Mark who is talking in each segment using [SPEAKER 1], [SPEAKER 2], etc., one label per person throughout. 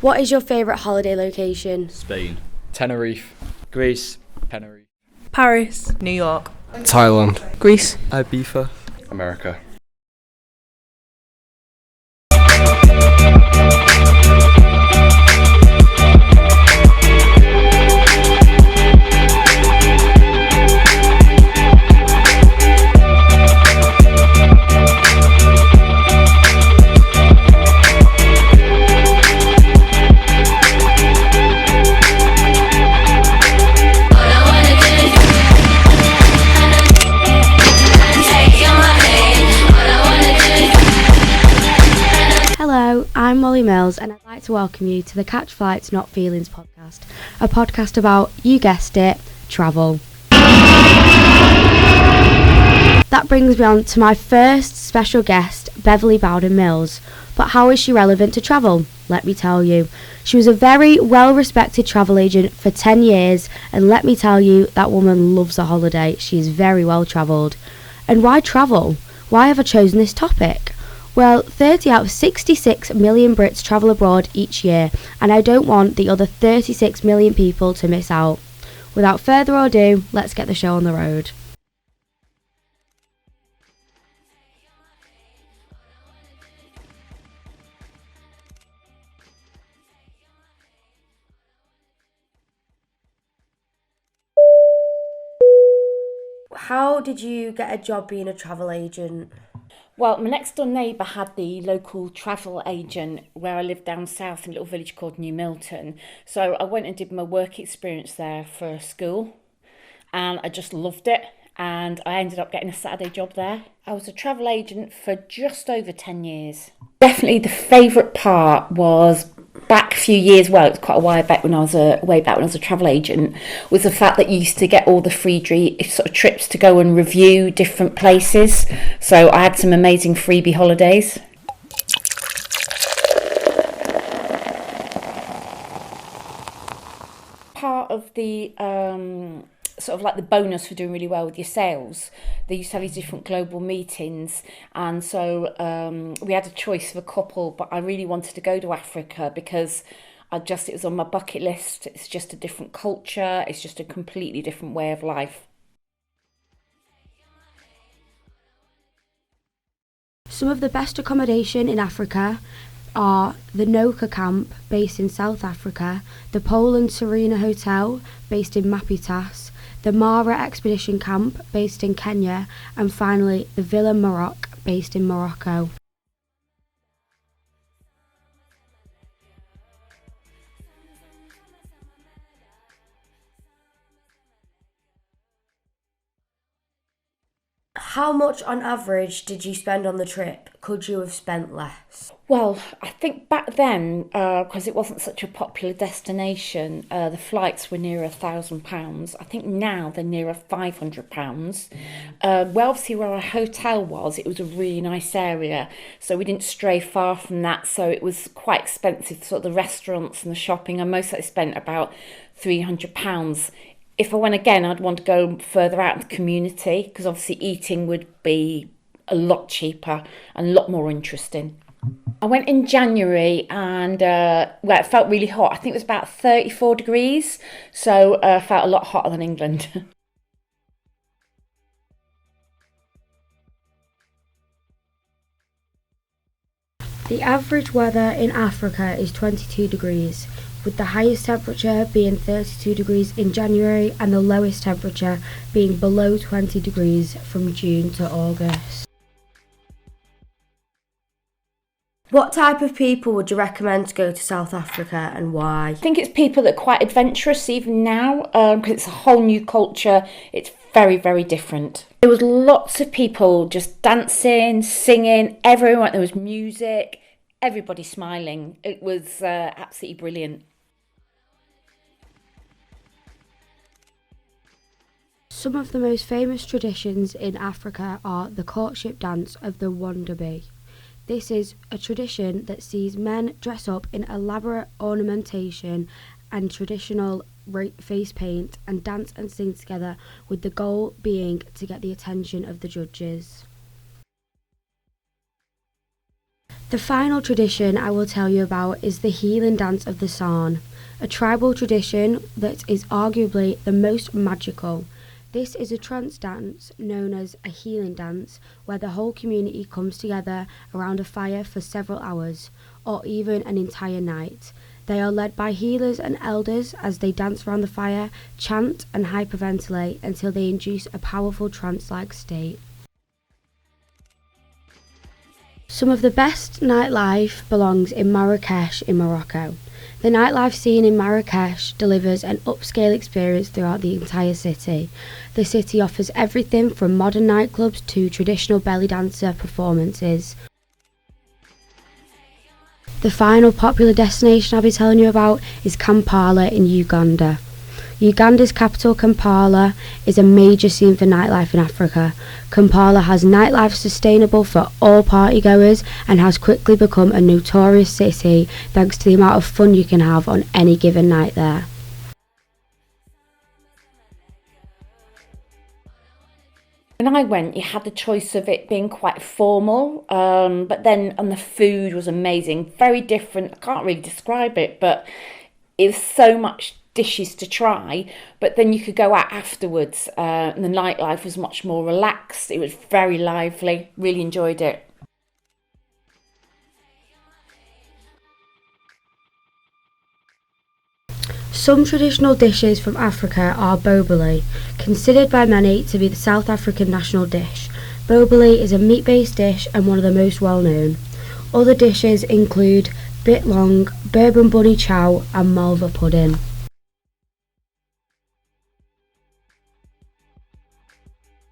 [SPEAKER 1] What is your favourite holiday location?
[SPEAKER 2] Spain.
[SPEAKER 3] Tenerife.
[SPEAKER 4] Greece.
[SPEAKER 3] Tenerife.
[SPEAKER 5] Paris.
[SPEAKER 6] New York.
[SPEAKER 7] Thailand.
[SPEAKER 5] Greece.
[SPEAKER 7] Ibiza.
[SPEAKER 3] America.
[SPEAKER 1] Hello, I'm Molly Mills and I'd like to welcome you to the Catch Flights Not Feelings podcast, a podcast about, you guessed it, travel. That brings me on to my first special guest, Beverly Bowden Mills. But how is she relevant to travel? Let me tell you. She was a very well-respected travel agent for 10 years, and let me tell you, that woman loves a holiday. She is very well travelled. And why travel? Why have I chosen this topic? Well, 30 out of 66 million Brits travel abroad each year, and I don't want the other 36 million people to miss out. Without further ado, let's get the show on the road. How did you get a job being a travel agent?
[SPEAKER 6] Well, my next door neighbour had the local travel agent where I lived down south in a little village called New Milton. So I went and did my work experience there for school and I just loved it. And I ended up getting a Saturday job there. I was a travel agent for just over 10 years. Definitely the favourite part was back a few years, well, it was quite a while back when I was a travel agent, was the fact that you used to get all the free sort of trips to go and review different places. So I had some amazing freebie holidays. Part of the sort of like the bonus for doing really well with your sales, they used to have these different global meetings, and so we had a choice of a couple, but I really wanted to go to Africa because it was on my bucket list. It's just a different culture, it's just a completely different way of life.
[SPEAKER 1] Some of the best accommodation in Africa are the Noka Camp, based in South Africa, the Poland Serena Hotel, based in Mapitas, the Mara Expedition Camp, based in Kenya, and finally the Villa Maroc, based in Morocco. How much on average did you spend on the trip? Could you have spent less?
[SPEAKER 6] Well, I think back then, because it wasn't such a popular destination, the flights were nearer £1,000. I think now they're nearer £500. Well, obviously where our hotel was, it was a really nice area, so we didn't stray far from that, so it was quite expensive, sort of the restaurants and the shopping. I mostly spent about £300. If I went again, I'd want to go further out in the community, because obviously eating would be a lot cheaper and a lot more interesting. I went in January and it felt really hot. I think it was about 34 degrees, so it felt a lot hotter than England.
[SPEAKER 1] The average weather in Africa is 22 degrees, with the highest temperature being 32 degrees in January and the lowest temperature being below 20 degrees from June to August. What type of people would you recommend to go to South Africa and why?
[SPEAKER 6] I think it's people that are quite adventurous even now, because it's a whole new culture. It's very, very different. There was lots of people just dancing, singing, everyone. There was music, everybody smiling. It was absolutely brilliant.
[SPEAKER 1] Some of the most famous traditions in Africa are the courtship dance of the Wandabi. This is a tradition that sees men dress up in elaborate ornamentation and traditional face paint and dance and sing together, with the goal being to get the attention of the judges. The final tradition I will tell you about is the healing dance of the San, a tribal tradition that is arguably the most magical. This is a trance dance known as a healing dance, where the whole community comes together around a fire for several hours, or even an entire night. They are led by healers and elders as they dance around the fire, chant and hyperventilate until they induce a powerful trance-like state. Some of the best nightlife belongs in Marrakesh in Morocco. The nightlife scene in Marrakesh delivers an upscale experience throughout the entire city. The city offers everything from modern nightclubs to traditional belly dancer performances. The final popular destination I'll be telling you about is Kampala in Uganda. Uganda's capital, Kampala, is a major scene for nightlife in Africa. Kampala has nightlife sustainable for all partygoers and has quickly become a notorious city thanks to the amount of fun you can have on any given night there.
[SPEAKER 6] When I went, you had the choice of it being quite formal, but then and the food was amazing, very different. I can't really describe it, but it was so much dishes to try, but then you could go out afterwards, and the nightlife was much more relaxed. It was very lively, really enjoyed it.
[SPEAKER 1] Some traditional dishes from Africa are boboli, considered by many to be the South African national dish. Boboli is a meat-based dish and one of the most well-known. Other dishes include bitlong, bourbon bunny chow and malva pudding.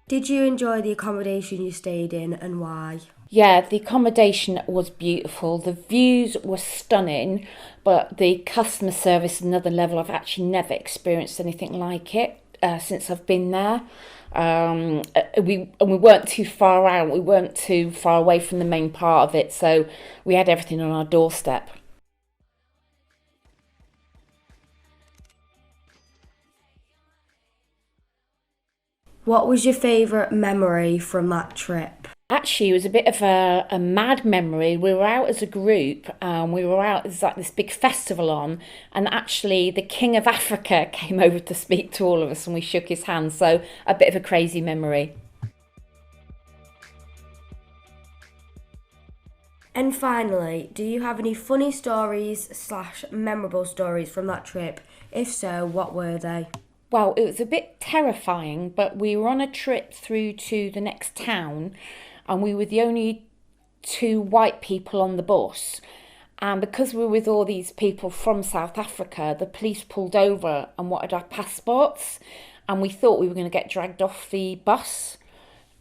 [SPEAKER 1] Did you enjoy the accommodation you stayed in and why?
[SPEAKER 6] Yeah, the accommodation was beautiful. The views were stunning, but the customer service, another level. I've actually never experienced anything like it since I've been there. We weren't too far out. We weren't too far away from the main part of it, so we had everything on our doorstep.
[SPEAKER 1] What was your favourite memory from that trip?
[SPEAKER 6] Actually, it was a bit of a mad memory. We were out as a group, we were out, there's like this big festival on, and actually the King of Africa came over to speak to all of us and we shook his hand, so a bit of a crazy memory.
[SPEAKER 1] And finally, do you have any funny stories / memorable stories from that trip? If so, what were they?
[SPEAKER 6] Well, it was a bit terrifying, but we were on a trip through to the next town and we were the only two white people on the bus. And because we were with all these people from South Africa, the police pulled over and wanted our passports. And we thought we were going to get dragged off the bus.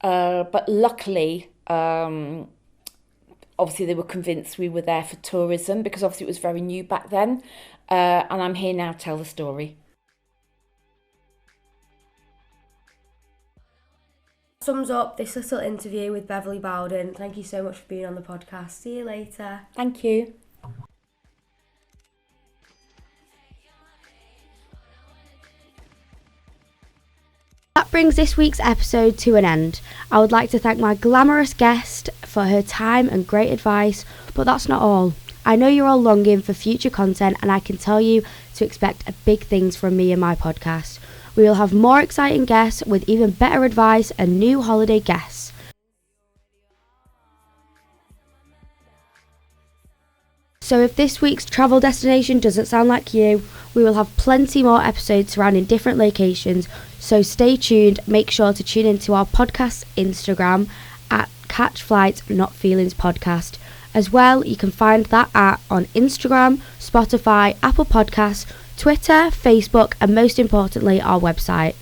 [SPEAKER 6] But luckily, obviously they were convinced we were there for tourism because obviously it was very new back then. And I'm here now to tell the story.
[SPEAKER 1] Sums up this little interview with Beverly Bowden. Thank you so much for being on the podcast. See you later.
[SPEAKER 6] Thank you.
[SPEAKER 1] That brings this week's episode to an end. I would like to thank my glamorous guest for her time and great advice, but that's not all. I know you're all longing for future content and I can tell you to expect big things from me and my podcast. We will have more exciting guests with even better advice and new holiday guests. So if this week's travel destination doesn't sound like you, we will have plenty more episodes surrounding different locations, so stay tuned. Make sure to tune into our podcast Instagram at Catch Flights Not Feelings Podcast. As well, you can find that on Instagram, Spotify, Apple Podcasts, Twitter, Facebook, and most importantly, our website.